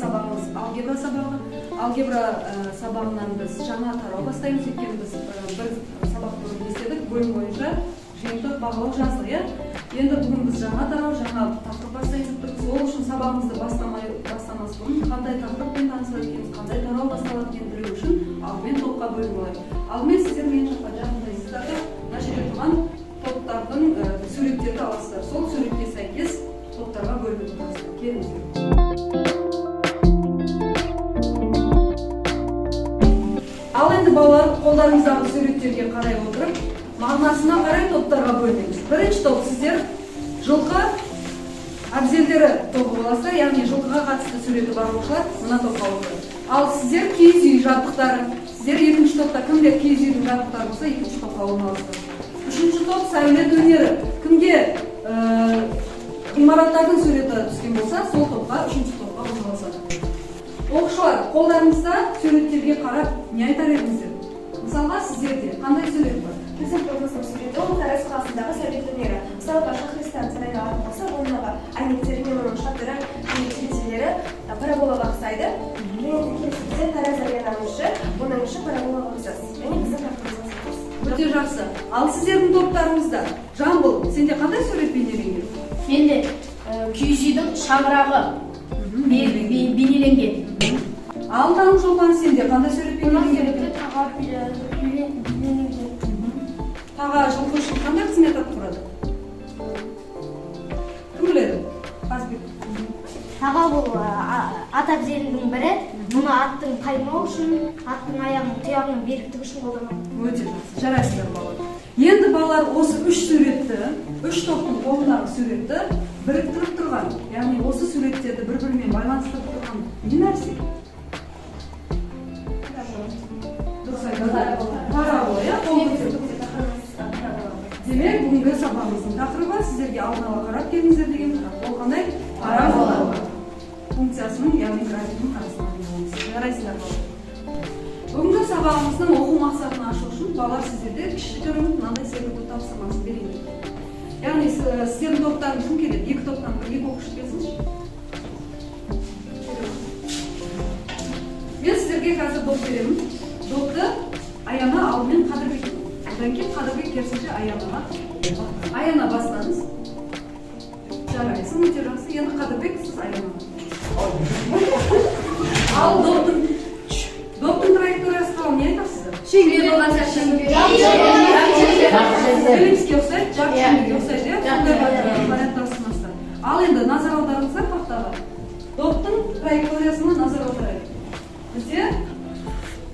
сабағымыз алгебра сабағы. Алгебра сабағынан біз жаңа тарау бастаймыз. Өйткені біз бір сабақ бөлім естедік, бөлім бойынша жиынтық бағалау жаздық. Енді бүгін біз жаңа тарау, жаңа тақырып бастаймыз. Ол үшін сабағымызды бастамас бұрын қандай тақырыппен танысады екенбіз, қандай тарау басталады екенін білу үшін алдымен топқа бөлініп алайық. Алдымен сіздер мен жаққа жақындайсыздар да мына жерде тұрған топтардың суреттерді аласыздар. Сол суретке сәйкес топтарға бөлініп отырасыздар. Келіңіздер. Ал енді балалар қолдарыңыздағы суреттерге қарай отырып, мағынасына қарай топтарға бөлінеміз. Бірінші топ сіздер жылқы абзелдері тобы боласыздар, яғни жылқыға қатысты суреті бар оқушылар мына топқа отырады. Ал сіздер киіз үй жабдықтары, сіздер екінші топта кімде киіз үйдің жабдықтары болса, екінші топқа орналасыздар. Үшінші топ сәулет өнері. Кімге ғимараттардың суреті түскен болса, сол топқа, үшінші топқа орналасады. Оқушылар, қолдарыңызда суреттерге қарап не айтар едіңіздер? Мысалға, сіздерде қандай сурет бар? Біздің тобымыздың суреті ол Тараз қаласындағы сәулет өнері. Мысалға, Шахристан сарайы алатын болса, ондағы әйнектері мен оның шатыры, терезелері параболаға ұқсайды. Және бізде Тараз аренамызшы, оның іші параболаға ұқсас. Және біздің тақырыбымызға сәйкес. Өте жақсы. Ал сіздердің топтарыңызда Жамбыл, сенде қандай сурет бейнеленген? Менде киіз үйдің шаңырағы бейнеленген. Ал Таным Шолпан, сенде қандай сурет бейнеленген? Таға бейнеленген. Таға жылқы үшін қандай қызмет атқарады? Кім біледі? Қазбек. Таға бұл ат абзелінің бірі. Мұны аттың қаймау үшін, аттың аяғының тұяғының беріктігі үшін қолданады. Өте жақсы. Жарайсыздар балалар. Енді балалар осы үш суретті, үш топтың қолындағы суретті біріктіріп тұрған, яғни осы суреттерді бір-бірімен байланыстырып тұрған не нәрсе? Дұрыс айтасыздар. Парабола, иә, қол көтеріп. Демек, бүгінгі сабағымыздың тақырыбы сіздерге алдын ала қарап келіңіздер деген ол қандай? Парабола функциясының, яғни графикінің қарастырылуы. Жарайсыздар балалар. Бүгінгі сабағымыздың оқу мақсатын ашу үшін балалар сіздерде кішігірім мынандай секілді тапсырмасын берейін. Яғни сіздердің топтан кім келеді? Екі топтан бір екі оқушы келсінші. Мен сіздерге қазір доп беремін. Допты Аяна алдымен Қадырбек. Одан кейін Қадырбек керісінше Аянаға. Аяна бастаңыз. Жарайсың, өте жақсы. Енді Қадырбек, сіз Аянаға. Ал доптың траекториясы қалай не айтасыздар? Шеңбер болған сияқты. Елімізге ұқсайды, жарты шеңберге ұқсайды, сондай порядктасыңыздар. Ал енді назар аударыңыздар тақтаға. Доптың траекториясына назар аударайық. Бізде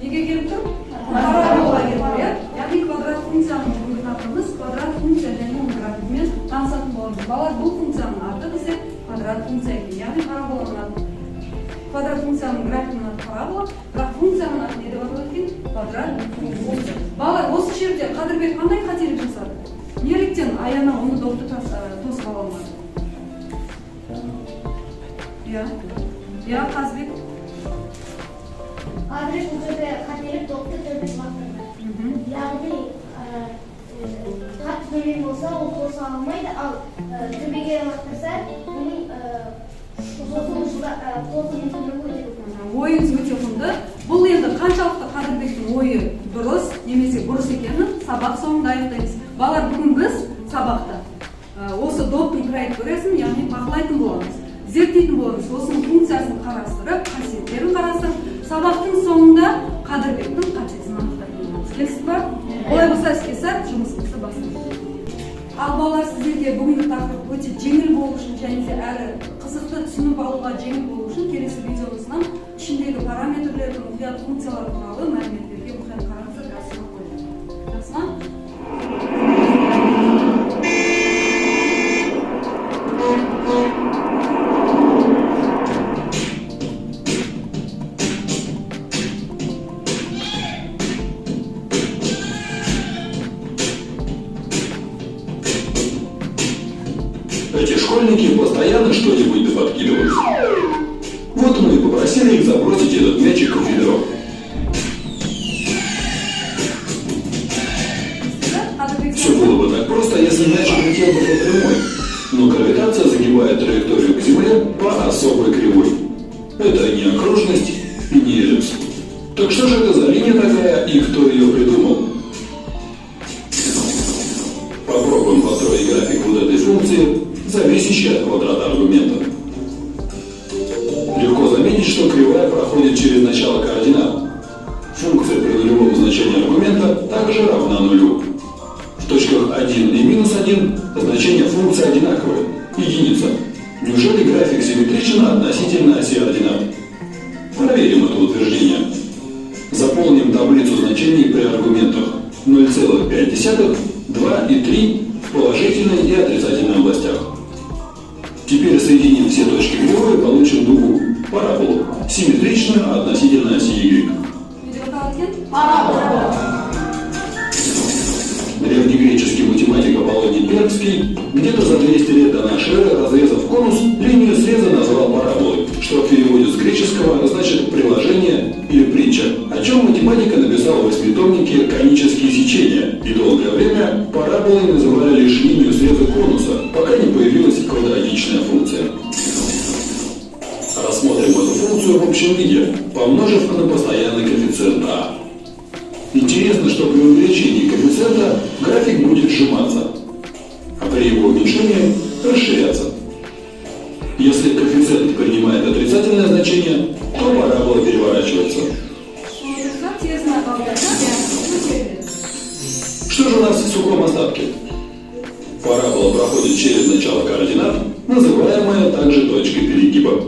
неге келіп тұр? Парабола келіп тұр, иә? Яғни квадрат функцияның бүгінгі тақырыбымыз квадрат функция және оның графигімен танысатын боламыз. Балалар, бұл функцияның аты бізде квадрат функция екен, яғни параболаның аты. Квадрат функцияның графигінің аты парабола, бірақ функцияның аты не деп аталады екен? Квадрат функция. Балалар, осы жерде Қадырбек қандай қателік жасады? Неліктен Аяна оны допты тосып ала алмады? Иә, Қазбек. Қадырбек бұл жерде қателік допты төмен лақтырды. Яғни қатты төмен болса, ол тоса алмайды, ал төбеге лақтырса, оның ойыңыз өте құнды. Бұл енді қаншалықты Қадырбектің ойы дұрыс немесе бұрыс екенін сабақ соңында аяқтаймыз. Балалар, бүгін біз сабақта осы доптың траекториясын, яғни бақылайтын боламыз, зерттейтін боламыз. Осының функциясын қарастырып, қасиеттерін қарастырып, сабақтың соңында Қадырбектің қатесін анықтайтын боламыз. Келісіп бар? Олай болса іске сәт жұмысымызды бастаймыз. Ал балалар, сіздерге бүгінгі тақырып өте жеңіл болу үшін және әрі қызықты түсініп алуға жеңіл болу үшін келесі видеомыздан ішіндегі параметрлердің мұқият функциялары туралы мәліметтерге мұқият қараңыздар, жақсыма қойды. Жақсыма? Эти школьники постоянно что-нибудь подкидывают. Вот мы и попросили их забросить этот мячик в ведро. Все было бы так просто, если мяч летел бы по прямой. Но гравитация загибает траекторию к Земле по особой кривой. Это не окружность и не эллипс. Так что же это за линия такая и кто ее придумал? Попробуем построить график вот этой функции, зависящей от квадрата аргумента. Легко заметить, что кривая проходит через начало координат. Функция при нулевом значении аргумента также равна нулю. В точках 1 и минус 1 значения функции одинаковые, единица. Неужели график симметричен относительно оси ординат? Проверим это утверждение. Заполним таблицу значений при аргументах 0,5, 2 и 3 в положительной и отрицательной областях. Теперь соединим все точки кривой и получим дугу, параболу, симметричную относительно оси Y. Древнегреческий математик Аполлоний Пермский где-то за 200 лет до нашей эры, разрезав конус, линию среза назвал параболой, что в переводе с греческого значит приложение или притча, о чем математика написала в восьмитомнике «Конические сечения», и долгое время параболой называли лишь линию среза конуса, пока не появилась квадратичная функция. Рассмотрим эту функцию в общем виде, помножив на постоянный коэффициент А. Интересно, что при увеличении коэффициента график будет сжиматься, а при его уменьшении расширяться. Если коэффициент принимает отрицательное значение, то парабола переворачивается. Что же у нас в сухом остатке? Парабола проходит через начало координат, называемая также точкой перегиба.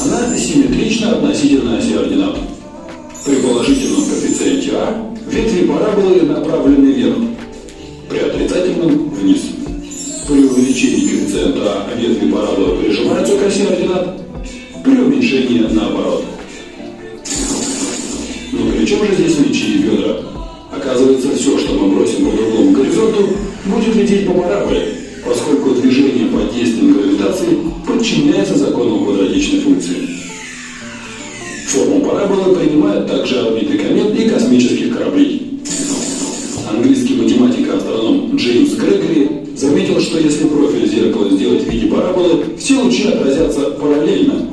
Она симметрична относительно оси ординат. При положительном коэффициенте А ветви параболы направлены вверх, при отрицательном – вниз. При увеличении коэффициента А ветви параболы прижимаются к оси ординат, при уменьшении – наоборот. Но при чем же здесь мечи и бедра? Оказывается, все, что мы бросим по другому горизонту, будет лететь по параболе, поскольку движение под действием гравитации подчиняется закону квадратичной функции. Форму параболы принимают также орбиты комет и космических кораблей. Английский математик и астроном Джеймс Грегори заметил, что если профиль зеркала сделать в виде параболы, все лучи отразятся параллельно.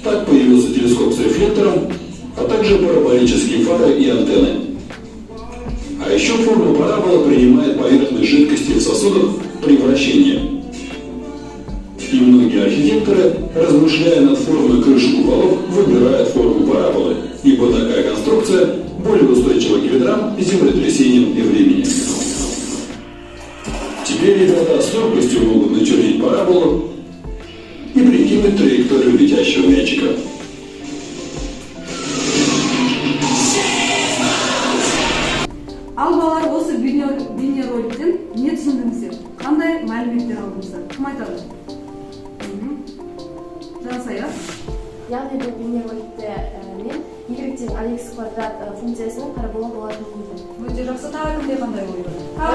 Так появился телескоп с рефлектором, а также параболические фары и антенны. А еще форму параболы принимает поверхность жидкости в сосудах при вращении. И многие архитекторы, размышляя над формой крыши куполов, выбирают форму параболы, ибо такая конструкция более устойчива к ветрам, землетрясениям и времени. Теперь ребята с легкостью могут начертить параболу и прикинуть траекторию летящего мячика. Ал балар осы бейнероликтен не түсіндіңіздер? Қандай мәліметтер алдыңыздар? Кім айтады? Жансая. Яғни бұл бейнероликте мен Y-тен AX квадрат функциясының парабола болатынын көрдім. Өте жақсы. Тағы кімде қандай ой бар?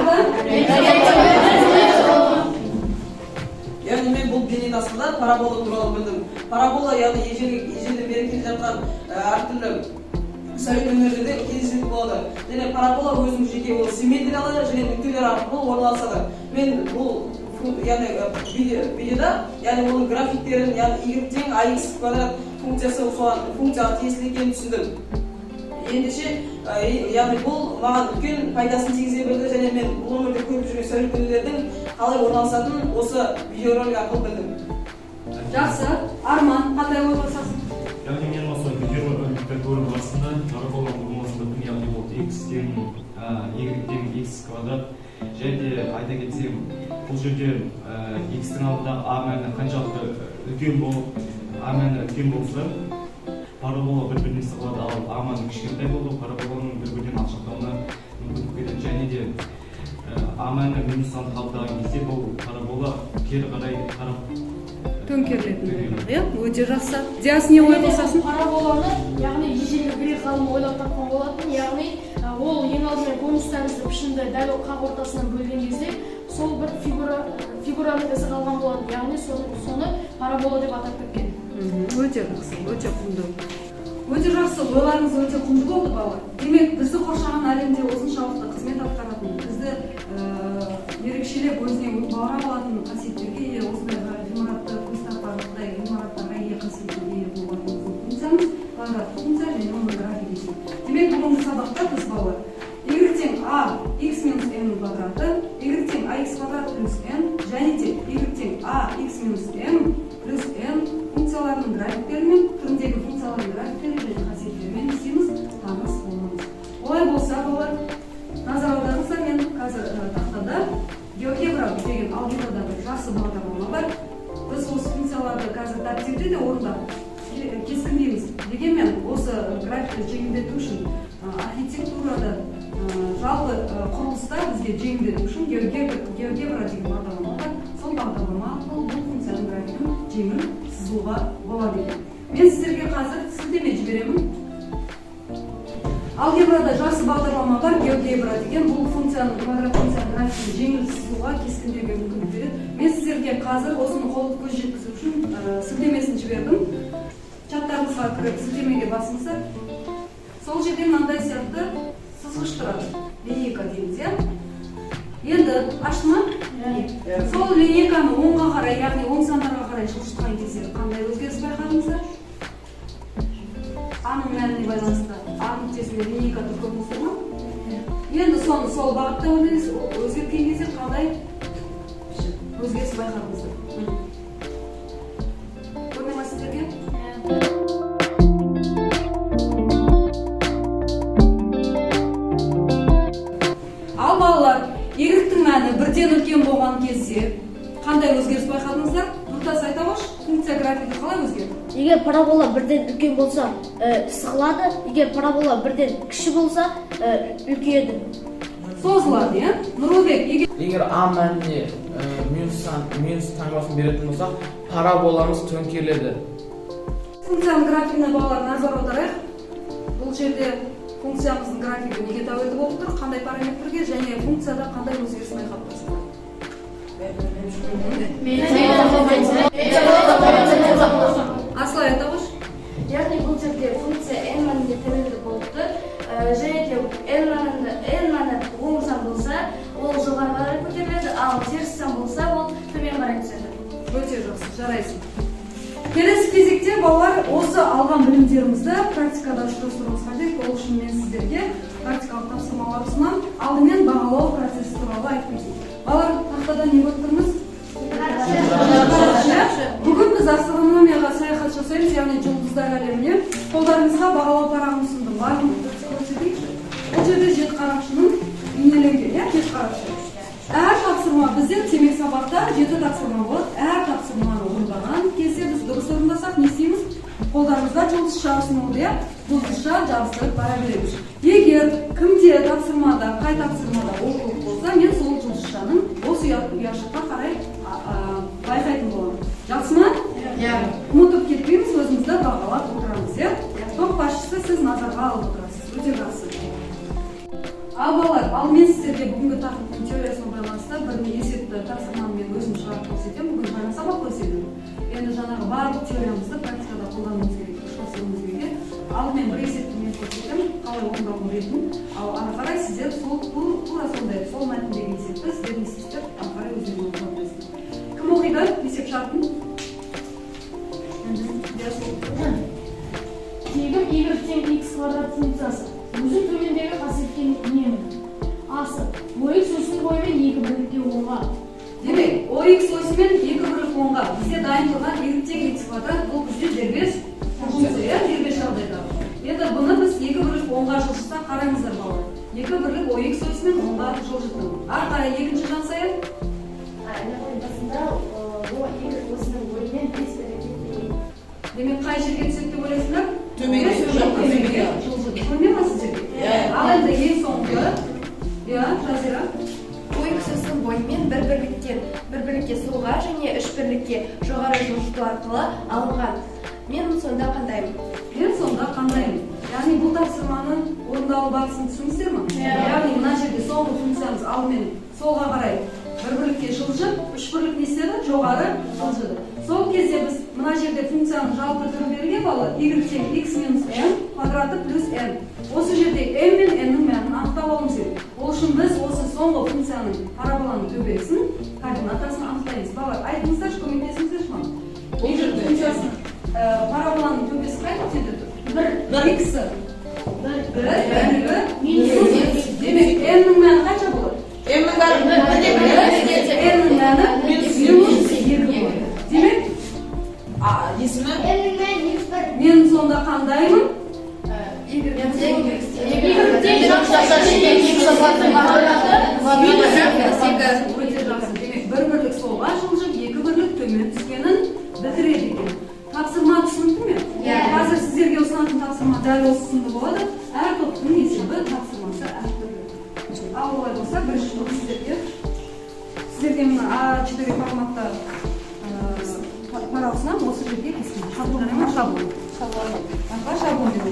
Яғни мен бұл бейнетаспада парабола туралы білдім. Парабола яғни ежелден бері келе жатқан әртүрлі сәулет өнерінде кездесетін болады. Және парабола өзінің жеке ол симметриялы және нүктелер арқылы орналасады. Мен бұл видеода, яғни оның графиктерін, яғни Y-тең AX квадрат функциясы функцияға тиесілі екенін түсіндім. Ендеше, яғни бұл маған үлкен пайдасын тигізе білді және мен бұл өмірде көріп жүрген сәулет өнерлердің қалай орналасатынын осы видеоролик арқылы білдім. Жақсы. Арман, қандай ой қосасың? Яғни мен осы видеороликті көру барысында парабола формуласында яғни ол X тең Y тең X квадрат. Және айта кетсем, бұл жерде X-тің алдындағы A мәні қаншалықты үлкен болып, A мәні үлкен болса, парабола бір-біріне сығылады, ал A мәні кішкентай болып, параболаның бір-бірінен алшақтауына мүмкіндік береді. Және де A мәні минус санды қабылдаған кезде бұл парабола кері қарай қарап төңкерілетін. Өте жақсы. Диас не ой қосасың? Параболаны, яғни ежелгі грек ғалымы ойлап тапқан болатын, яғни ол ең алдымен конус тәрізді пішінді дәл қақ ортасынан бөлген кезде сол бір фигураның ізі қалған болатын, яғни соны парабола деп атап кеткен. Өте жақсы, өте құнды. Өте жақсы, ойларыңыз өте құнды болды балалар. Демек, бізді қоршаған әлемде осыншалықты қызмет атқаратын, бізді ерекшелеп өзіне баурап алатын қасиеттерге осындай ғимаратты көз тартарлықтай ғимараттарға ие қасиеттерге ие болған болса, біз балалар y тең a x минус n квадраты, y тең ax квадрат плюс n және де y тең a x минус m плюс n функцияларының графиктерімен, түріндегі функциялардың графиктері және қасиеттерімен істейміз, таныс болмамыз. Олай болса, балалар, назар аударыңыздар, мен қазір тақтада геогебра деген алгебрада бір жақсы бағдарлама бар. Біз осы функцияларды қазір дәптерде де орындап кескіндейміз. Дегенмен осы графикті жеңілдету үшін архитектурада жалпы құрылыста бізге жеңілдету үшін геогебра деген бағдарлама бар. Сол бағдарлама арқылы бұл функцияның графигін жеңіл сызуға болады екен. Мен сіздерге қазір сілтеме жіберемін. Алгебрада жақсы бағдарлама бар, геогебра деген бұл функцияның квадрат функцияның графигін жеңіл сызуға, кескіндеуге мүмкіндік береді. Мен сіздерге қазір осыны қолды көз жеткізу үшін сілтемесін жібердім. Чаттарыңызға кіріп сілтемеге басыңыздар. Сол жерде мынандай сияқты сызғыш тұрады. Линейка дейміз, иә? Енді ашты ма? Сол линейканы оңға қарай, яғни оң сандарға қарай жылжытқан кезде қандай өзгеріс байқадыңыздар? А-ның мәніне байланысты А нүктесінде линейка көрдіңіздер ма? Енді соны сол бағытта өзгерткен кезде қандай өзгеріс байқадыңыздар? Көрме ма сіздерге? Ал балалар, y-тің мәні бірден үлкен болған кезде қандай өзгеріс байқадыңыздар? Нұртас айта қойшы, функция графигі қалай өзгерді? Егер парабола бірден үлкен болса, сығылады, егер парабола бірден кіші болса, үлкейеді. Созылады, иә? Нұрлыбек, егер А мәніне минус таңбасын беретін болсақ, параболамыз төңкеріледі. Функцияның графигіне балалар назар аударайық. Бұл жерде функциямыздың графигі неге тәуелді болып тұр, қандай параметрге және функцияда қандай өзгеріс байқап тұрсыздар? Асылай айта қойшы. Яғни бұл жерде функция n мәнінде тәуелді болып тұр. Және де n мәні оң сан болса, ол жоғары қарай көтеріледі, ал теріс сан болса, ол төмен қарай түседі. Өте жақсы, жарайсың. Келесі кезекте балалар осы алған білімдерімізді практикада ұштастыруымыз қажет. Ол үшін мен сіздерге практикалық тапсырмалар ұсынамын. Алдымен бағалау процесі туралы айтып кетейін. Балалар, тақтада не көріп тұрмыз? Бүгін біз астрономияға саяхат жасаймыз, яғни жұлдыздар әлеміне. Қолдарыңызға бағалау парағын ұсындым. Барын көрсетейікші. Бұл жерде жет қарақшының бейнеленген, иә, жет қарақшы. Әр тапсырма бізде темек сабақта 7 тапсырма болады. Әр тапсырманы орындаған кезде біз дұрыс орындасақ не істейміз? Қолдарымызда жұлдызша ұсынылды, иә? Жұлдызша жабыстырып бара береміз. Егер кімде тапсырмада, қай тапсырмада олқылық болса, мен сол жұлдызшаның осы ұяшыққа қарай байқайтын боламын. Жақсы ма? Ұмытып кетпейміз, өзімізді бағалап отырамыз, иә? Топ басшысы сіз назарға алып отырасыз. Өте жақсы. Ал балалар, ал мен сіздерге бүгінгі тақырыптың теориясына байланысты бір есепті тапсырманы мен өзім шығарып көрсетемін. Бүгін жаңа сабақ көрсетемін. Енді жаңағы барлық теориямызды практикада қолдануымыз керек, ұштастыруымыз керек. Алдымен бір есепті мен көрсетемін, қалай орындалуын ретін. Ал ары қарай сіздер тура сондай, сол мәтіндегі есепті сіздер не істейсіздер, ары қарай өздеріңіз орындайсыздар. Кім оқиды есеп шартын? Тегім y тең x квадрат функциясы. Өзі төмендегі қасиеткен немін. Асы, OX өсінің бойымен 2 бірлікке оңға. Демек, OX өсімен 2 бірлік оңға. Бізде дайын тұрған y тең x квадрат, бұл бізде дербес функция, дербес жағдайда. Енді бұны біз 2 бірлік оңға жылжытсақ, қараңыздар балалар. 2 бірлік OX өсімен оңға жылжыттым. Ары қарай екінші жан сайын? Демек, қай жерге түседі деп ойлайсыңдар? Төменге жылжыды. Көрме ма сіздерге? Ал енді ең соңғы, Жазира. OX өсінің бойымен бір бірлікке солға және 3 бірлікке жоғары жылжыту арқылы алынған. Мен сонда қандаймын? Яғни бұл тапсырманың орындалу барысын түсініңіздер ме? Яғни мына жерде соңғы функциямыз алдымен солға қарай бір бірлікке жылжып, 3 бірлік не істеді? Жоғары жылжыды. Сол кезде біз мына жерде функцияның жалпы түрі берілген балалар, y тең x минус n квадраты плюс n. Осы жерде m мен n-нің мәнін анықтап алуымыз керек. Ол үшін біз осы соңғы функцияның параболаның төбесін, координатасын анықтаймыз. Балалар, айтыңыздаршы, көмектесіңіздерші маған. Бұл жерде функциясын параболаның төбесі қай нүктеде тұр? 1 x төмен түскенін білдіреді екен. Тапсырма түсінікті ме? Қазір сіздерге ұсынатын тапсырма дәл осы сынды болады. Әр топтың есебі тапсырмасы әртүрлі. Ал олай болса, бірінші топ сіздерге мына А4 форматта пара ұсынам, осы жерге кескін. Шаблон. Шаблон деп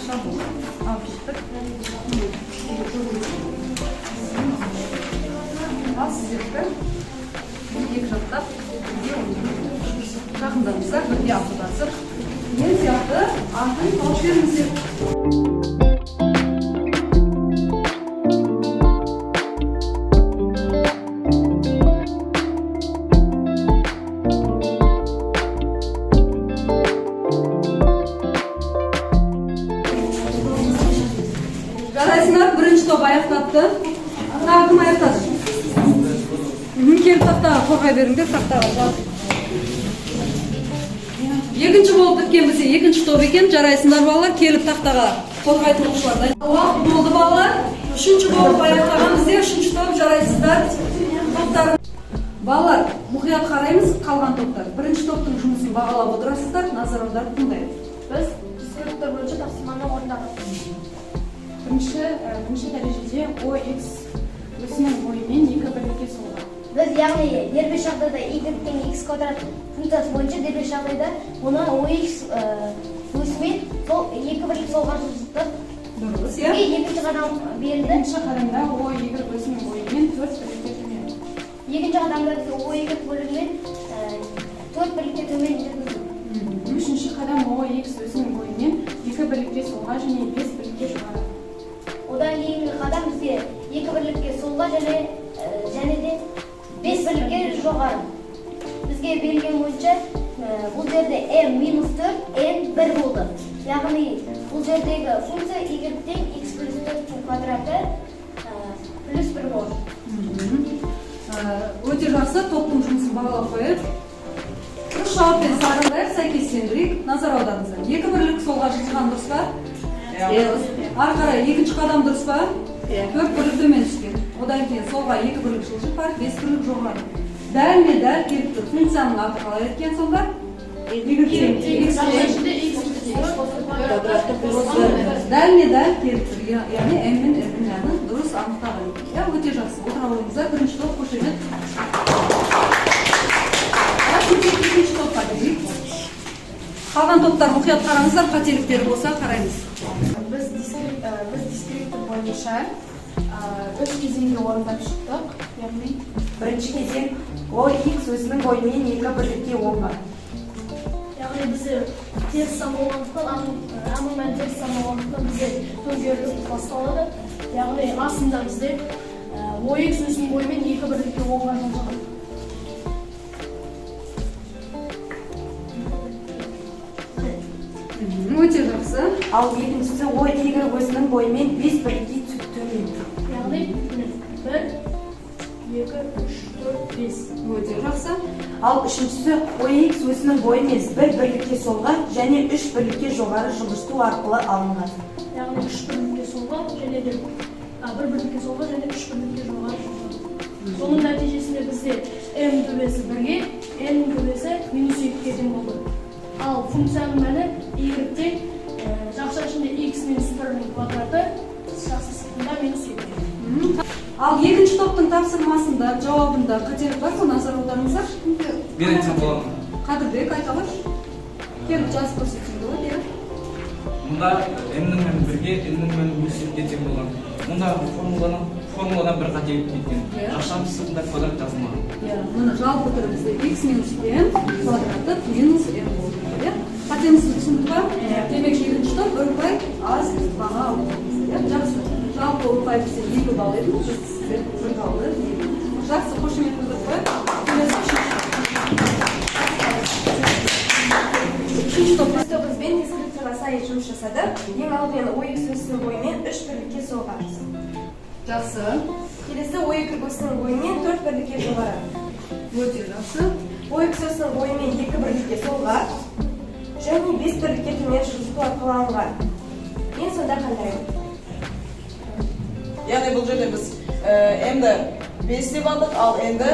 шаблон. Алып шықтық. Ал сіздерді екі жақтап жақындамыздар, бірге ақылдасып, мен сияқты атын тауып беріңіздер. Жарайсыңдар, бірінші топ аяқтапты. Тағы кім аяқтады? Келіп тақтаға қорғай беріңдер, тақтаға. Екінші болып біткен бізде екінші топ екен. Жарайсыңдар балалар, келіп тақтаға қорғай тұрушылар. Уақыт болды балалар. Үшінші болып аяқтаған бізде үшінші топ. Жарайсыздар. Балалар, мұқият қараймыз қалған топтар. Бірінші топтың жұмысын бағалап отырасыздар, назар аударып тыңдайық. Біз сыныптар бойынша тапсырманы орындадық. Бірінші дәрежеде OX өзінің бойымен екі бірлікке соғады. Біз яғни дербес жағдайда y тең x квадрат функциясы бойынша дербес жағдайда оны OX өсімен сол екі бірлік солға жылжыттық. Дұрыс, иә? Екінші қадам берілді. Екінші қадамда OY өзінің бойымен 4 бірлікке төмен. Екінші қадамда OY бөлігімен 4 бірлікке төмен жүргізді. Үшінші қадам OX өзінің бойымен 2 бірлікке солға және 5 бірлікке жоғары. Одан кейінгі қадам бізге 2 бірлікке солға және де 5 бірлікке жоғары. Бізге берілген бойынша бұл жерде m-4 n1 болды. Яғни бұл жердегі функция y тең x плюс 4 квадраты плюс 1 болды. Өте жақсы, топтың жұмысын бағалап қойып. Үш жауаппен сарындайық, сәйкестендірейік. Назар аударыңыздар. 2 бірлік солға жылжыған дұрыс па? Ары қарай екінші қадам дұрыс па? 4 бірлік төмен түскен. Одан кейін солға 2 бірлік жылжып бар, 5 бірлік жоғары. Дәл келіп тұр. Функцияның аты қалай еткен сонда? Дәл келіп тұр. Яғни m мен n-нің мәнін дұрыс анықтаған. Өте жақсы. Отыра ойыңыздар. Бірінші топ қошемет. Екінші топқа келейік. Қалған топтар мұқият қараңыздар, қателіктер болса қараймыз. Біз дискриптор бойынша үш кезеңге орындап шықтық. Яғни Бірінші кезең OX өзінің бойымен екі бірлікке оңға. яғни бізде теріс сан болғандықтан, амыл мән теріс сан болғандықтан бізде төңкеріліп басталады. Яғни астында бізде OX өзінің бойымен екі бірлікке оңға жылжыған. Өте жақсы. Ал екіншісі OY өзінің бойымен 5 бірлікке төмен. Яғни 1, 2, 3, 4, 5. Өте жақсы. Ал үшіншісі OX өзінің бойымен 1 бірлікке солға және 3 бірлікке жоғары жылжыту арқылы алынған. Яғни 3 бірлікке солға және де 1 бірлікке солға және 3 бірлікке жоғары жылжыған. Соның нәтижесінде бізде m төбесі 1-ге, n төбесі -2-ге тең болды. Ал функцияның мәні y тең жақша ішінде x минус 1-ның квадраты жақсы сыртында -2. Ал екінші топтың тапсырмасында, жауабында қателік бар ма? Назар аударыңыздар. Мен айтсам болады ма? Қадырбек, айта қойшы. Келіп жазып көрсетсең болады, иә? Мұнда m-нің мәні 1-ге, n-нің мәні -2-ге тең болған. Мұнда формуладан бір қателік кеткен. Жақшаның сыртында квадрат жазылмаған. Мұны жалпы түрі бізде x минус n квадраты минус n болды. Қатемізді түсіндік ба? Демек екінші топ үрпай аз баға алды. Жақсы. Жалпы үрпай бізде 2 балл еді, біз сіздер 1 баллды. Жақсы, қошемет білдік қой. Үшінші топ. Біз тобызбен дискриптивға сай жұмыс жасады. Ең алдымен OX өзінің бойымен 3 бірлікке солға. Жақсы. Келесі OY өзінің бойымен 4 бірлікке жоғары. Өте жақсы. OX өзінің бойымен 2 бірлікке солға және 5 бірлікке төмен жылжыту арқылы алынған. Мен сонда қандаймын? яғни бұл жерде біз m-ді 5 деп алдық, ал n-ді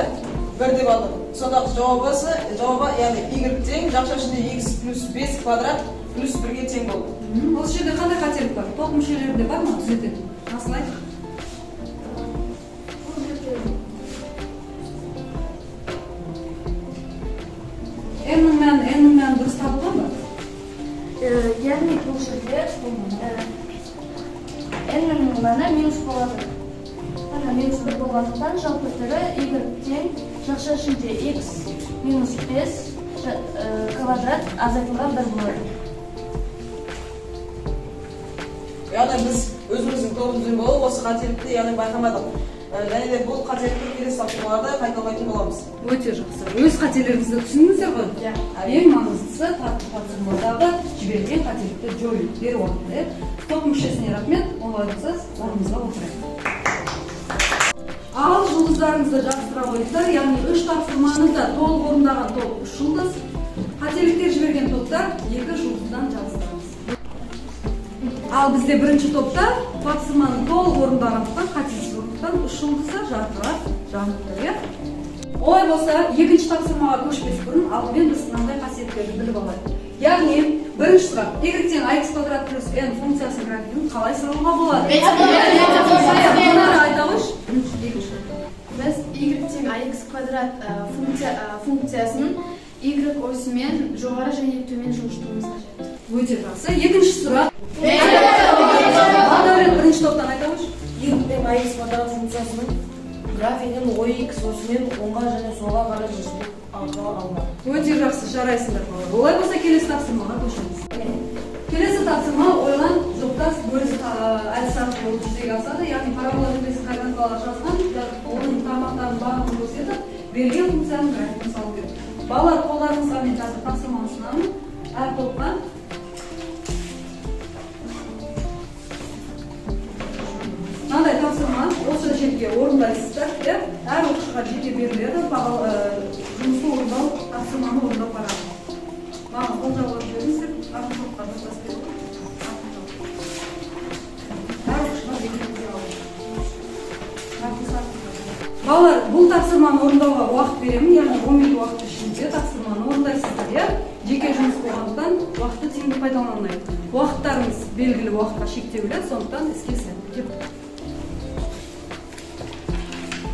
1 деп алдық. Сондағы жауабы яғни y тең жақша ішінде x плюс 5 квадрат плюс 1-ге тең болды. Осы жерде қандай қателік бар? Топ мүшелерінде бар ма? Түзетеді. Насыл айтық? N-нің мәні дұрыс табылған ба? Яғни бұл жерде n-нің мәні минус болады. Минус болғандықтан жалпы түрі y тең жақша ішінде x минус 5 квадрат азайтылған 1 болады. Яғни біз өзіміздің тобымызбен болып осы қателікті яғни байқамадық. Және де бұл қателікті келесі тапсырмаларда қайталайтын боламыз. Өте жақсы. Өз қателеріңізді түсіндіңіздер ғой? Ең маңыздысы тапсырмадағы жіберген қателікті жою. Бер уақытта. Топ мүшесіне рахмет. Олайсыз орныңызға отырайық. Ал жұлдыздарыңызды жабыстыра қойыңыздар. Яғни 3 тапсырманы да толық орындаған топ 3 жұлдыз, қателіктер жіберген топтар 2 жұлдыздан жабыстырамыз. Ал бізде бірінші топта тапсырманы толық орындағандықтан, қатесіз орындықтан 3 жұлдызда жарқырап жанып тұр, иә? Олай болса, екінші тапсырмаға көшпес бұрын алдымен біз мынандай қасиеттерді біліп алайық. Яғни, бірінші сұрақ, y тең ax квадрат плюс n функциясының графигін қалай салуға болады? Біз y тең ax квадрат функциясын y осымен жоғары және төмен жылжытуымыз қажет. Өте жақсы. Екінші сұрақ. Бірінші топтан айтамыз. y тең ax квадрат функциясының графигін ox осымен оңға және солға қарай жылжыту арқылы алынады. Өте жақсы, жарайсыңдар балалар. Олай болса келесі тапсырмаға көшеміз. Келесі тапсырма ойлан жоқтас бөліс әдісі арқылы болып жүзеге асады. Яғни парабола төбесін координаталар жазған, оның тармақтарын бағытын көрсетіп, берілген функцияның графигін салу керек. Балалар қолдарыңызға мен жазып тапсырманы ұсынамын. Әр топқа мынандай тапсырма осы жерге орындайсыздар, әр оқушыға жеке беріледі, жұмысты орындау, тапсырманы орындау парағы. Маған қол жауап беріңіздер, артын топқа достас береді. Әр оқушыға жеке беріледі. Балалар, бұл тапсырманы орындауға уақыт беремін, яғни 10 минут уақыт ішінде тапсырманы орындайсыздар, жеке жұмыс болғандықтан уақытты тиімді пайдаланылмайды. Уақыттарыңыз белгілі уақытқа шектеулі, сондықтан іске сәтті.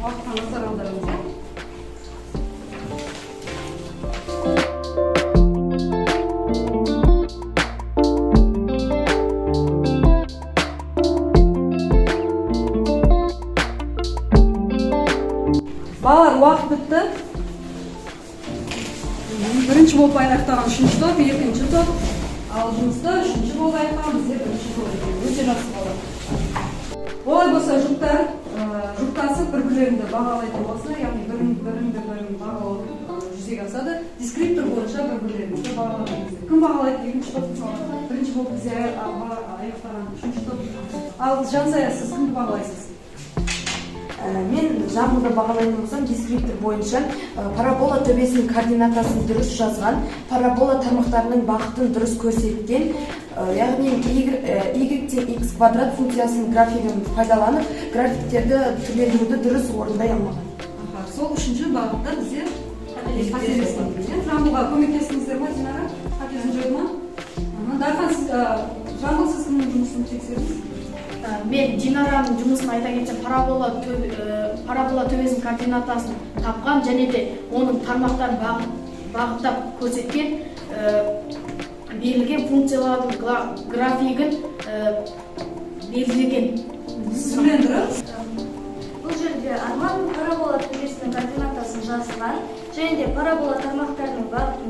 Уақытқа назар аударыңыз. Балалар, уақыт бітті. Бірінші болып аяқтаған 3-ші топ, 2-ші топ, ал жұмысты 3-ші болып аяқтаған бізде 1-ші топ. Өте жақсы болады. Олай болса, жұптасып бір-бірлеріңді бағалайтын болса, яғни біріңді бағалау жүзеге асады. Дискриптор бойынша бір-бірлеріңізді бағалайтын. Кім бағалайды? 2-ші топ, бірінші болып бізде аяқтаған 3-ші топ. Ал Жансая, сіз кімді бағалайсыз? Мен жамбылды бағалайтын болсам, дискриптор бойынша парабола төбесінің координатасын дұрыс жазған, парабола тармақтарының бағытын дұрыс көрсеткен, яғни y тең x квадрат функциясының графигін пайдаланып, графиктерді түрлендіруді дұрыс орындай алмаған. Сол 3-ші бағытта бізде қателескен. Жамбылға көмектестіңіздер ме, Динара? Қателесін жойды ма? Дархан, Жамбыл, сіз кімнің жұмысын тексердіңіз? Мен Динараның жұмысын айта кетсем, парабола төбесінің координатасын тапқан және де оның тармақтарын бағыттап көрсеткен, берілген функциялардың графигін белгілеген. Түсіндіріңіз? Бұл жерде Арман парабола төбесінің координатасын жазған және де парабола тармақтарының бағытын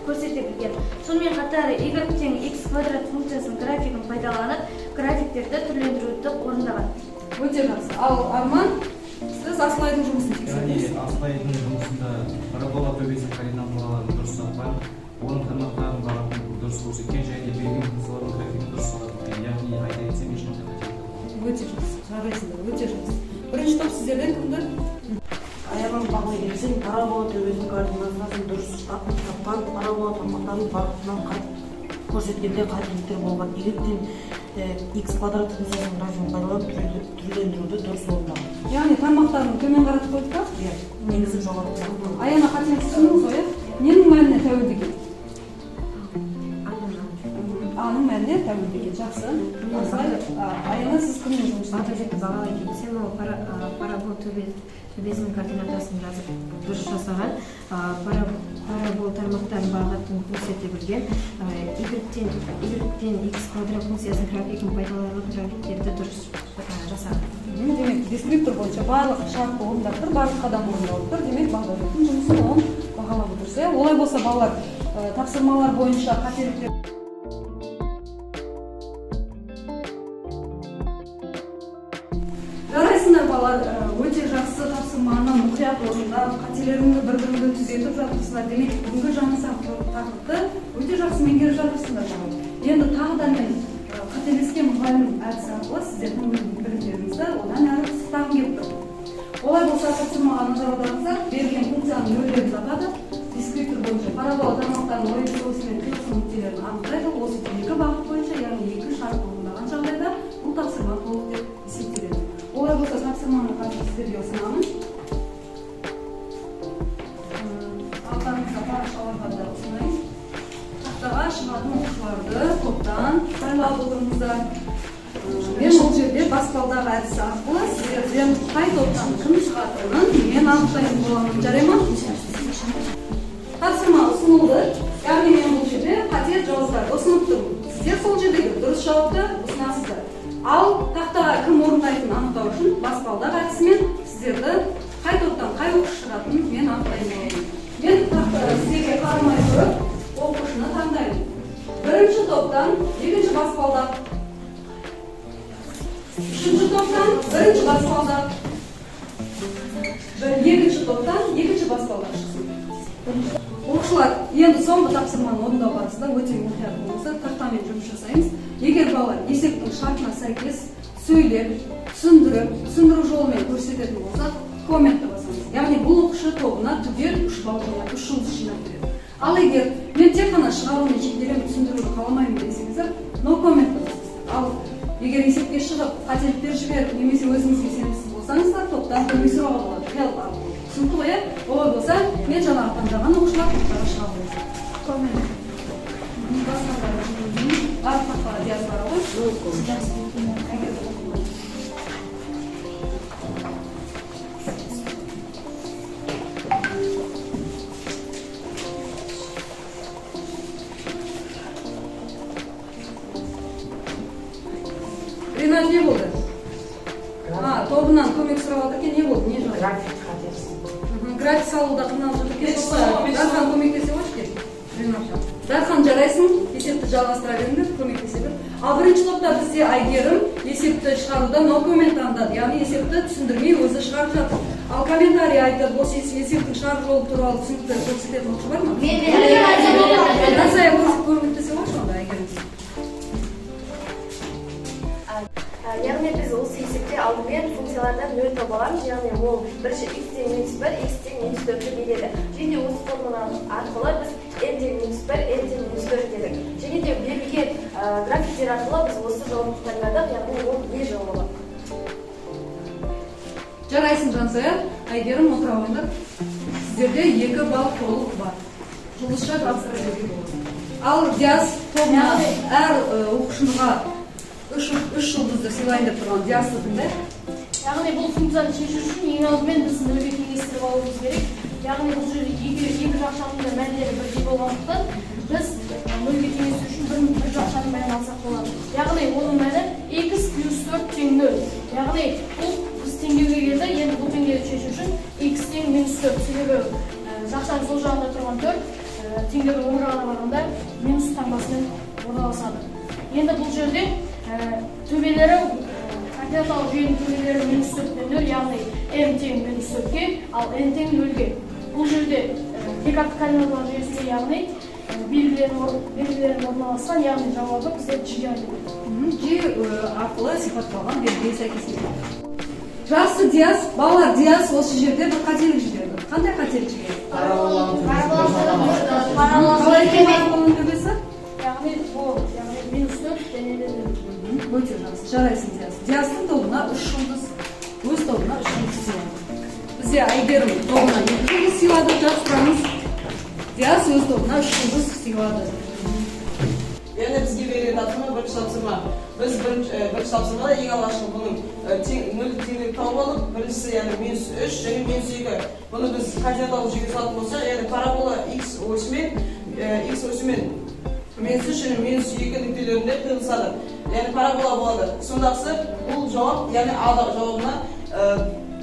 көрсете білген. Сонымен қатар y тең x квадрат функциясының графигін пайдаланып, графиктерді түрлендіруді орындаған. Өте жақсы. Ал Арман, сіз Асылайдың жұмысын тексердіңіз? Асылайдың жұмысында парабола төбесінің координаталарын дұрыс тапқан, оның тармақтарын бағытын дұрыс көрсеткен және де берілген функциялардың графигін дұрыс салған. Яғни айта кетсем ешқандай қателік жоқ. Өте жақсы. Жарайсыңдар, өте жақсы. Бірінші топ сіздерден кімді? Аяғын бағалай келсең, парабола төбесінің координатасын дұрыс тапқан, парабола тармақтарының бағытынан көрсеткенде қателіктер болған. y тең x квадрат функциясының графигін пайдаланып түрлендіруді дұрыс орындау. Яғни тармақтарын төмен қаратып қойдық па? Иә, негізі жоғары. Аяна қателік түсіндіңіз ғой, ненің мәніне тәуелді екен? Аның мәніне тәуелді екен. Жақсы. Аяна, сіз кімнің жұмысын? Атабекті бағалай кетсем, ол парабол төбесінің координатасын жазып дұрыс жасаған, парабол тармақтарын бағытын көрсете білген, y-тен x квадрат функциясының графигін пайдаланып графиктерді дұрыс жасаған. Демек, дескриптор бойынша барлық шартты орындап тұр, барлық қадам орындалып тұр. Демек, Бағдәулеттің жұмысын оң бағалап отырсыз. Олай болса, балалар тапсырмалар бойынша қателіктер жарайсыңдар балалар, өте жақсы тапсырманы мұқият орындап, қателеріңді бір-біріңді түзетіп жатырсыңдар. Демек, бүгінгі жаңа тақырыпты өте жақсы меңгеріп жатырсыңдар. Енді тағы да мен қателескен мұғалім әдісі арқылы сіздердің білімдеріңізді одан әрі пысықтағым келіп тұр. Олай болса, тапсырмаға назар аударыңыздар, берілген функцияның нөлдерін жатады, дескриптор бойынша парабола тармақтарының ойын соғысы мен қиылысу нүктелерін анықтайды. Осы екі бағыт бойынша, яғни екі шарт орындаған жағдайда бұл тапсырма толық деп есептеледі. Олай болса, тапсырманы қазір сіздерге ұсынамын. Алдарыңызда парақшаларға да ұсынайын. Тақтаға шығатын оқушыларды топтан сайлап отырыңыздар. Мен ол жерде баспалдағы әдісі арқылы сіздерден қай топтан кім шығатынын мен анықтайтын боламын. Жарай ма? Тапсырма ұсынылды. Яғни мен бұл жерде қате жауаптарды ұсынып тұрмын. Сіздер сол жердегі дұрыс жауапты ұсынасыздар. Ал тақтаға кім орындайтынын анықтау үшін баспалдағы әдісімен сіздерді қай топтан қай оқушы шығатынын мен анықтайтын боламын. Мен тақтаға сіздерге қарамай тұрып оқушыны таңдаймын. Бірінші топтан екінші баспалдақ, үшінші топтан бірінші баспалдақ, екінші топтан екінші баспалдақ шықсын. Оқушылар, енді соңғы тапсырманы орындау барысында өте мұқият болыңыздар, тақтамен жұмыс жасаймыз. Егер балалар есептің шартына сәйкес сөйлеп, түсіндіру жолымен көрсететін болса, комментті басамыз. Яғни бұл оқушы тобына түгел 3 балл қояды, 3 жұлдыз жинап береді. Ал егер мен тек қана шығарумен шектелемін, түсіндіруді қаламаймын десеңіздер, no комментті басасыздар. Ал егер есепке шығып, қателіктер жіберіп, немесе өзіңізге сенімсіз болсаңыздар, топтан көмек сұрауға болады. Help арқылы. Түсінікті ғой? Олай болса, мен жаңағы таңдаған оқушылар топтарға шыға қойсын. Коммент. Арт тақпаға диаз бара ғой. Ринат, не болды? Тобынан көмек сұрап отыр екен, не болды? Не жайлы? График қатесі. График салуда қиналып жатыр екен. Дархан көмектесе қойшы. Дархан, жарайсың, есепті жалғастыра беріңдер, көмектесе бер. Ал бірінші топта бізде Айгерім есепті шығаруда no коммент таңдады, яғни есепті түсіндірмей өзі шығарып жатыр. Ал комментарий айтады, бұл есептің шығару жолы туралы түсінікті көрсететін оқушы бар ма? Назая көмектесе қойшы онда Айгерім. Яғни біз осы есепте алдымен функциялардан нөл таба аламыз, яғни ол бірінші x-тен -1, x-тен -4-ті береді. Және осы формула арқылы біз n-тен -1, n-тен -4 дедік. Және де берілген графиктер арқылы біз осы жауапты таңдадық, яғни ол не жауабы. Жарайсың, Жансая, Айгерім отыра қойыңдар. Сіздерде 2 балл толық бар. Жұлдызша тапсыра беруге болады. Ал Диас тобына әр оқушыға 3 жұлдызды сыйлайын деп тұрған Диасты тыңдайық. Яғни бұл функцияны шешу үшін ең алдымен біз нөлге теңестіріп алуымыз керек. Яғни бұл жерде екі жақшаның да мәндері бірдей болғандықтан біз нөлге теңестіру үшін бір жақшаның мәнін алсақ болады. Яғни оның мәні x + 4 тең 0. Яғни бұл біз теңдеуге келді. Енді бұл теңдеуді шешу үшін x тең -4. Себебі жақшаның сол жағында тұрған 4 теңдеудің оң жағына барғанда минус таңбасымен орналасады. Енді бұл жерде төбелері координаталық жүйенің төбелері -4-тен 0, яғни m тең -4-ге, ал n тең 0-ге. Бұл жерде декарттық координаталық жүйесінде, яғни белгілерін орналасқан, яғни жауабы бізде G арқылы сипатталған белгіге сәйкес келеді. Жақсы, Диас, балалар, Диас осы жерде бір қателік жіберді. Қандай қателік жіберді? Параболаның төбесі? Яғни -4 және өте жақсы. Жарайсың Диас. Диастың тобына 3 жұлдыз, өз тобына 3 жұлдыз сыйлады. Бізде Айгерім тобына 2 жұлдыз сыйлады, жақсырамыз. Диас өз тобына 3 жұлдыз сыйлады. Яғни бізге берген тапсырма бірінші тапсырма. Біз бірінші тапсырмада ең алғашқы бұның нөл теңдік тауып алып, біріншісі яғни -3 және -2. Бұны біз координаталық жүйеге салатын болсақ, яғни парабола x осімен -3 және -2 нүктелерінде қиылысады. Яғни парабола болады. Сондақсы бұл жауап, яғни А жауабына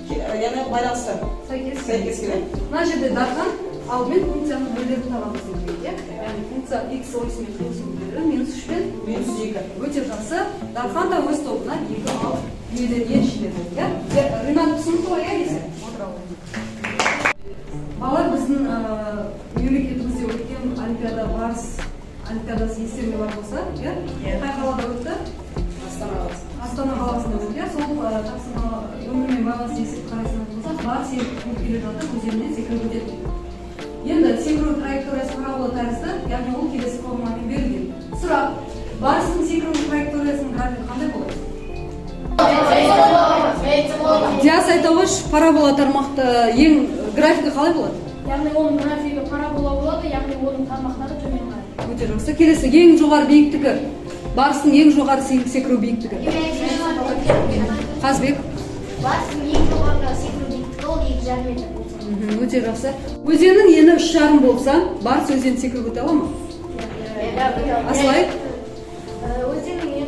яғни байланысты сәйкес келеді. Мына жерде Дархан алдымен функцияның бөлігін табамыз дейді. Яғни функция x осімен қиылысының бөлігі -3 пен -2. Өте жақсы. Дархан да өз тобына 2 ал еншіледі. Ринат түсінді ғой, есі? Балалар біздің мемлекетімізде өткен олимпиада барыс олимпиадасы естеріңде бар болса, қай қалада өтті? Астана қаласында өтті. Сол тапсырма өмірмен байланысты есеп қарайсынан болсақ, барыс еліп келе жатыр, өзенінен секіріп өтеді. Енді секіру траекториясы парабола тәрізді, яғни ол келесі формамен берілген. Сұрақ, барыстың секіру траекториясының графигі қандай болады? Диас айта қойшы, парабола тармақты ең графигі қалай болады? Яғни оның графигі парабола болады, яғни оның тармақтары төмен қарай. Өте жақсы. Келесі ең жоғары биіктігі. Барыстың ең жоғары секіру биіктігі. Қазбек. Барыстың ең жоғары секіру биіктігі ол 2,5 метр болса. Өте жақсы. Өзеннің ені 3,5 болса, барыс өзен секіріп өте ала ма? Асылай? Өзеннің ені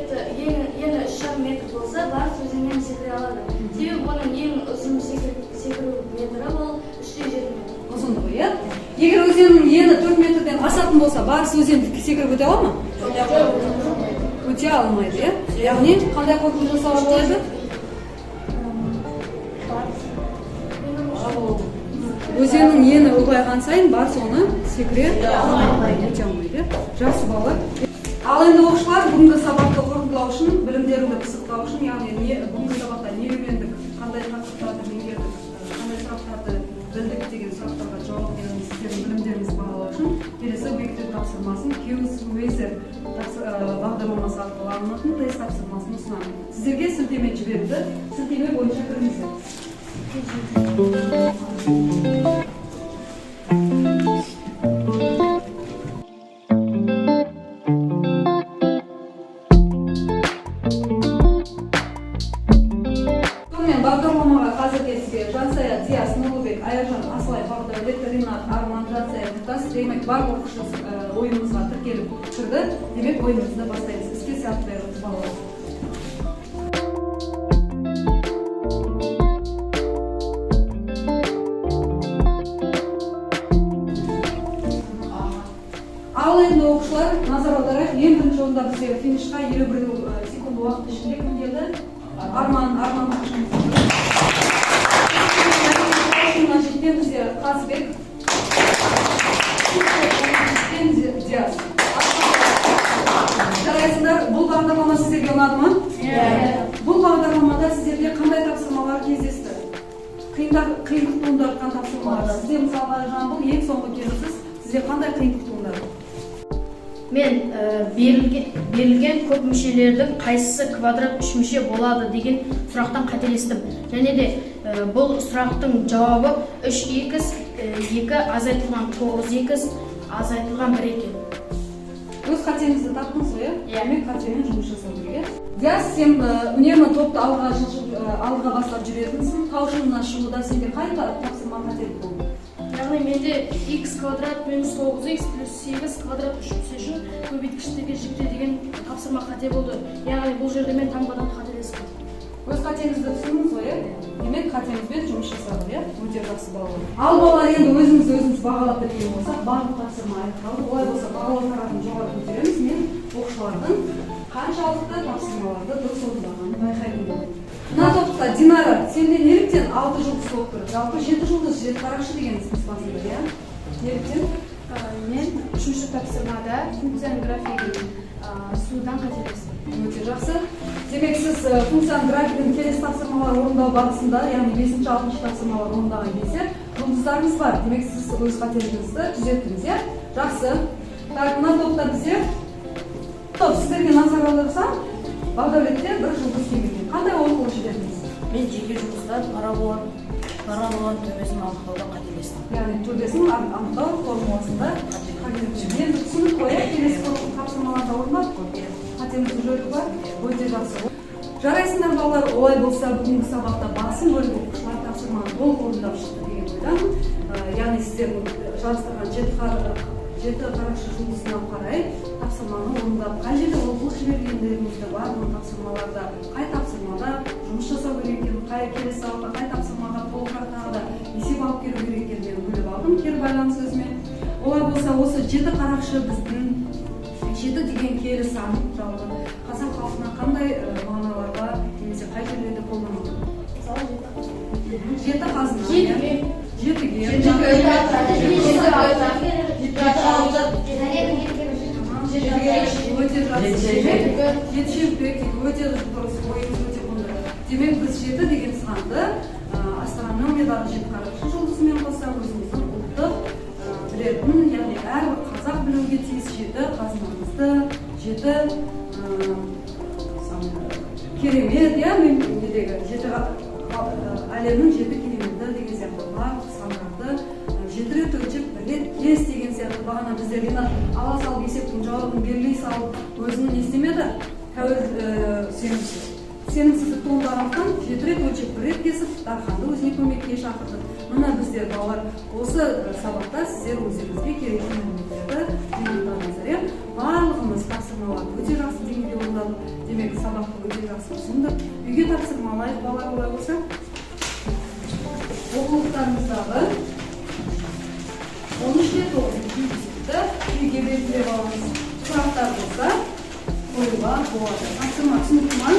3,5 метр болса, барыс өзеннен секіре алады. Себебі оның ең ұзын секіру метрі ол 3,7 метр. Ұзындығы, иә? Егер өзеннің ені 4 метрден асатын болса, барыс өзен секіріп өте ала ма? Өте алмайды, иә? Яғни қандай қорытынды жасауға болады? Өзеннің ені ұлғайған сайын барыс оны секіре өте алмайды. Жақсы балалар. Ал енді оқушылар бүгінгі сабақты қорытындылау үшін, білімдеріңді пысықтау үшін, яғни бүгінгі сабақта не үйрендік, қандай тақырыптарды меңгердік, қандай сұрақтарды білдік деген сұрақтарға жауап берген сіздердің білімдеріңізді бағалау үшін келесі объектив тапсырмасын Quizzer бағдарламасы арқылы алынатын тест тапсырмасын ұсынамын. Сіздерге сілтеме жіберді, сілтеме бойынша кіріңіздер. Бағдарламаға қазір келсе Жансая, Диас, Нұрлыбек, Аяжан, Асылай, Бақдәулет, Ринат, Арман, Жансая, Тұтас, демек бар оқушы ойынымызға тіркеліп кірді. Демек ойынымызды бастаймыз. Іске сәт беріңіз балалар. Ал енді оқушылар назар аударайық. Ең бірінші орында бізге финишқа 51 секунд уақыт ішінде кім келді? Арман жетемізде Қазбек, Диас. Жарайсыңдар, бұл бағдарлама сіздерге ұнады ма? Бұл бағдарламада сіздерге қандай тапсырмалар кездесті? Қиындық туындатқан тапсырмалар. Сізде мысалға Жамбыл ең соңғы келісіз, сізде қандай қиындық туындады? Мен берілген көп мүшелердің қайсысы квадрат 3 мүше болады деген сұрақтан қателестім. Және де бұл сұрақтың жауабы 3x 2 азайтылған 9x азайтылған 1 екен. Өз қатеңізді таптыңыз ғой, демек қатемен жұмыс жасау керек. Диас, сен үнемі топты алға бастап жүретінсің. Таушынына шығуда сенде қай тапсырма қателік болды? Яғни менде x квадрат минус 9x плюс 8 квадрат 3 үшін көбейткіштегі жікте деген тапсырма қате болды. Яғни бұл жерде мен таңбадан қателестім. Өз қатеңізді түсіндіңіз ғой, демек қатеңізбен жұмыс жасадық, өте жақсы балалар. Ал балалар енді өзіміз бағалап білген болсақ, барлық тапсырма аяқталды. Олай болса бағалауларын жоғары көтереміз. Мен оқушылардың қаншалықты тапсырмаларды дұрыс орындағанын байқайтын боламын. Мына топта Динара, сенде неліктен 6 жұлдыз болып тұр? Жалпы 7 жұлдыз жет қарақшы деген сіз басында, иә? Неліктен? Мен 3-ші тапсырмада функцияның графигін судан қателестім. Өте жақсы. Демек сіз функцияның графигін келесі тапсырмалар орындау барысында, яғни 5-6 тапсырмалар орындаған кезде жұлдыздарыңыз бар. Демек сіз өз қателігіңізді түзеттіңіз, иә? Жақсы. Так, мына топта бізде сіздерге назар аударсам, Бағдәулетте бір жұлдыз келмеген. Қандай олқылық жібердіңіз? Мен жеке жұмыста параболаның төбесін анықтауда қателестім. Яғни төбесін анықтау формуласында қателестім. Енді түсініп қояйық, келесі тапсырмаларда орындадық қой. Қатемізді жойдық па? Өте жақсы. Жарайсыңдар балалар, олай болса бүгінгі сабақта басым бөлігі оқушылар тапсырманы толық орындап шықты деген ойдамын. Яғни сіздердің жарыстырған 7 қарақшы жұлдызына қарай тапсырманы орындап, қай жерде олқылық жібергендеріңізді барлық тапсырмаларда, қай тапсырмада жұмыс жасау керек екенін, қай келесі сабақта қай тапсырмаға толығырақ тағы да есеп алып келу керек екендерін біліп алдым кері байланыс сөзімен. Олай болса осы 7 қарақшы біздің 7 деген киелі сан жалпы қазақ халқына қандай мағыналарға немесе қай жерлерде қолданылады? 7 қазына. 7-ге. Өте жақсы. Өте дұрыс, ойыңыз өте құнды. Демек біз 7 деген санды астрономиядағы 7 қарақшы жұлдызымен қоса өзіміздің ұлттық білетін, яғни әрбір қазақ білуге тиіс 7 қазынамызды, 7 керемет, әлемнің 7 кереметі деген сияқты барлық сандарды 7 рет өлшеп 1 рет кес деген сияқты бағана біздер ала салып есептің жауабын берлей салып өзінің не істемеді? Сенімсіздік туындағандықтан 7 рет өлшеп 1 рет кесіп дарханды өзіне көмекке шақырды. Мына біздер балалар осы сабақта сіздер өздеріңізге керекті мәліметтерді жинақтаңыздар. Барлығымыз тапсырмаларды өте жақсы деңгейде орындадық. Демек сабақты өте жақсы түсіндік. Үйге тапсырмалайық балалар олай болса. Оқулықтарымыздағы 13-9 үйге белгілеп алыңыз. Сұрақтар болса қоюға болады. Тапсырма түсінікті ме?